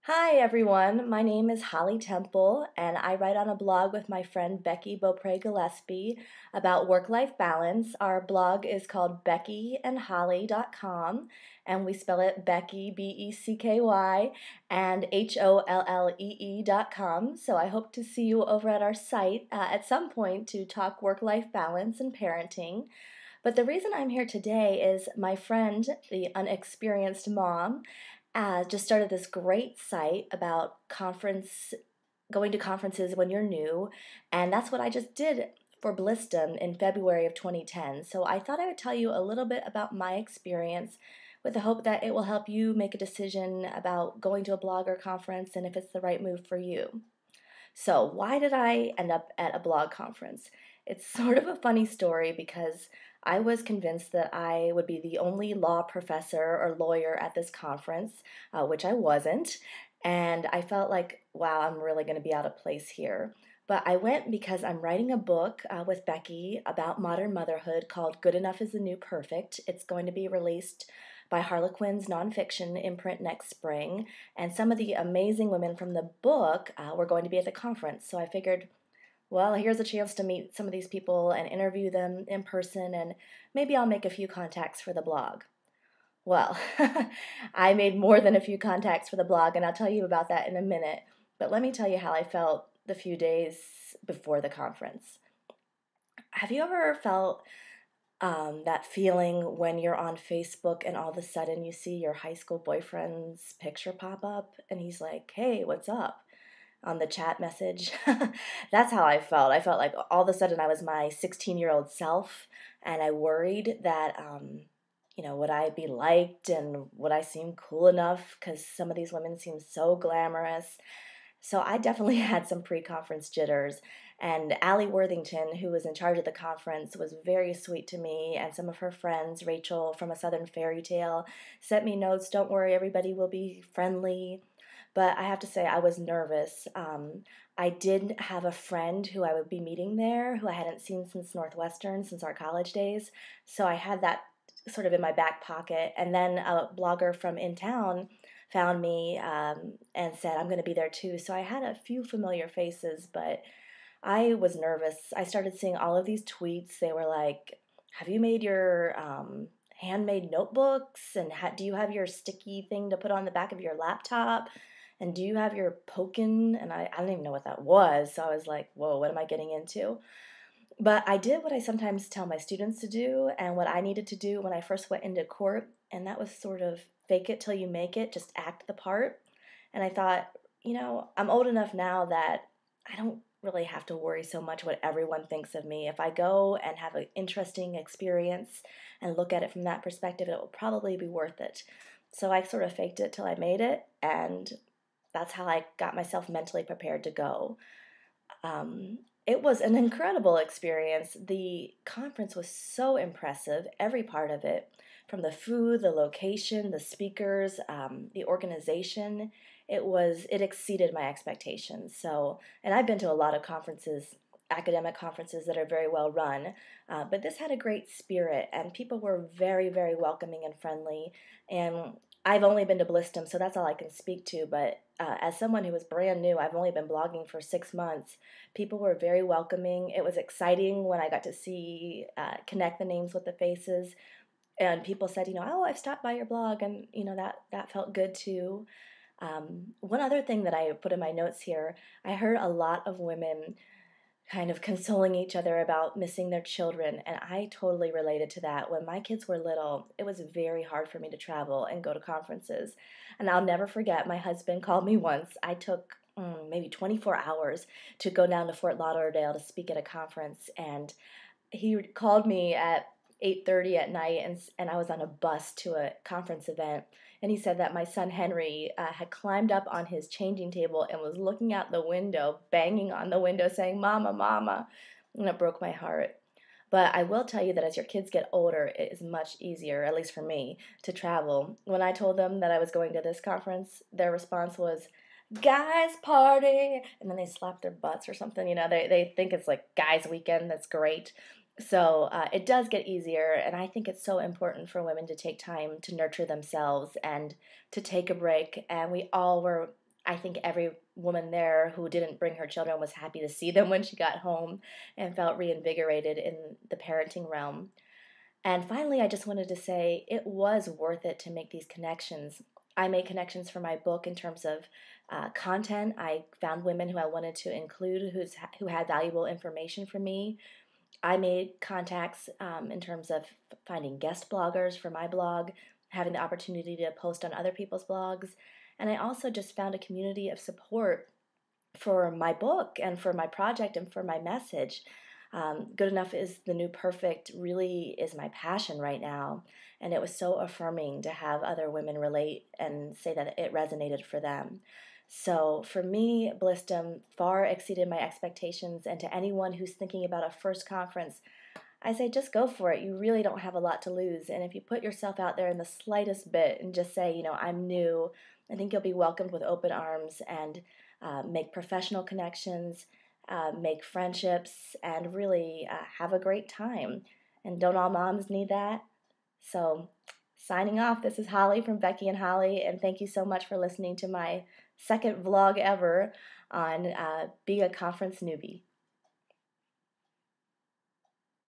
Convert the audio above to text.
Hi everyone, my name is Holly Temple and I write on a blog with my friend Becky Beaupre Gillespie about work-life balance. Our blog is called beckyandholly.com and we spell it Becky, B-E-C-K-Y, and HOLLEE.com. So I hope to see you over at our site at some point to talk work-life balance and parenting. But the reason I'm here today is my friend, the unexperienced mom, just started this great site about going to conferences when you're new, and that's what I just did for Blissdom in February of 2010. So I thought I would tell you a little bit about my experience with the hope that it will help you make a decision about going to a blogger conference and if it's the right move for you. So why did I end up at a blog conference? It's sort of a funny story because I was convinced that I would be the only law professor or lawyer at this conference, which I wasn't. And I felt like, wow, I'm really going to be out of place here. But I went because I'm writing a book with Becky about modern motherhood called Good Enough is the New Perfect. It's going to be released by Harlequin's nonfiction imprint next spring. And some of the amazing women from the book were going to be at the conference. So I figured, well, here's a chance to meet some of these people and interview them in person, and maybe I'll make a few contacts for the blog. Well, I made more than a few contacts for the blog, and I'll tell you about that in a minute. But let me tell you how I felt the few days before the conference. Have you ever felt that feeling when you're on Facebook and all of a sudden you see your high school boyfriend's picture pop up and he's like, hey, what's up? On the chat message. That's how I felt. I felt like all of a sudden I was my 16-year-old self, and I worried that, would I be liked and would I seem cool enough? Because some of these women seem so glamorous. So I definitely had some pre-conference jitters. And Allie Worthington, who was in charge of the conference, was very sweet to me. And some of her friends, Rachel from A Southern Fairy Tale, sent me notes. Don't worry, everybody will be friendly. But I have to say, I was nervous. I did have a friend who I would be meeting there who I hadn't seen since Northwestern, since our college days. So I had that sort of in my back pocket. And then a blogger from in town found me and said, I'm going to be there too. So I had a few familiar faces, but I was nervous. I started seeing all of these tweets. They were like, have you made your handmade notebooks? And do you have your sticky thing to put on the back of your laptop? And do you have your Pokin? And I don't even know what that was. So I was like, whoa, what am I getting into? But I did what I sometimes tell my students to do and what I needed to do when I first went into court. And that was sort of fake it till you make it, just act the part. And I thought, I'm old enough now that I don't really have to worry so much what everyone thinks of me. If I go and have an interesting experience and look at it from that perspective, it will probably be worth it. So I sort of faked it till I made it, and that's how I got myself mentally prepared to go. It was an incredible experience. The conference was so impressive, every part of it, from the food, the location, the speakers, the organization. It exceeded my expectations. So, and I've been to a lot of conferences, academic conferences that are very well run, but this had a great spirit, and people were very, very welcoming and friendly. And I've only been to Blissdom, so that's all I can speak to, but as someone who was brand new, I've only been blogging for 6 months, people were very welcoming. It was exciting when I got to see, connect the names with the faces, and people said, oh, I've stopped by your blog, and, that felt good too. One other thing that I put in my notes here, I heard a lot of women kind of consoling each other about missing their children, and I totally related to that. When my kids were little, it was very hard for me to travel and go to conferences, and I'll never forget, my husband called me once. I took maybe 24 hours to go down to Fort Lauderdale to speak at a conference, and he called me at 8:30 at night, and I was on a bus to a conference event, and he said that my son Henry had climbed up on his changing table and was looking out the window, banging on the window, saying, Mama, Mama, and it broke my heart. But I will tell you that as your kids get older, it is much easier, at least for me, to travel. When I told them that I was going to this conference, their response was, guys party, and then they slap their butts or something. They think it's like guys weekend. That's great. So it does get easier, and I think it's so important for women to take time to nurture themselves and to take a break. And we all were I think every woman there who didn't bring her children was happy to see them when she got home and felt reinvigorated in the parenting realm. And finally, I just wanted to say it was worth it to make these connections. I made connections for my book in terms of content. I found women who I wanted to include who had valuable information for me. I made contacts in terms of finding guest bloggers for my blog, having the opportunity to post on other people's blogs. And I also just found a community of support for my book and for my project and for my message. Good Enough is the New Perfect really is my passion right now. And it was so affirming to have other women relate and say that it resonated for them. So for me, Blissdom far exceeded my expectations. And to anyone who's thinking about a first conference, I say just go for it. You really don't have a lot to lose. And if you put yourself out there in the slightest bit and just say, I'm new, I think you'll be welcomed with open arms and make professional connections, make friendships, and really have a great time. And don't all moms need that? So, signing off, this is Holly from Becky and Holly, and thank you so much for listening to my second vlog ever on being a conference newbie.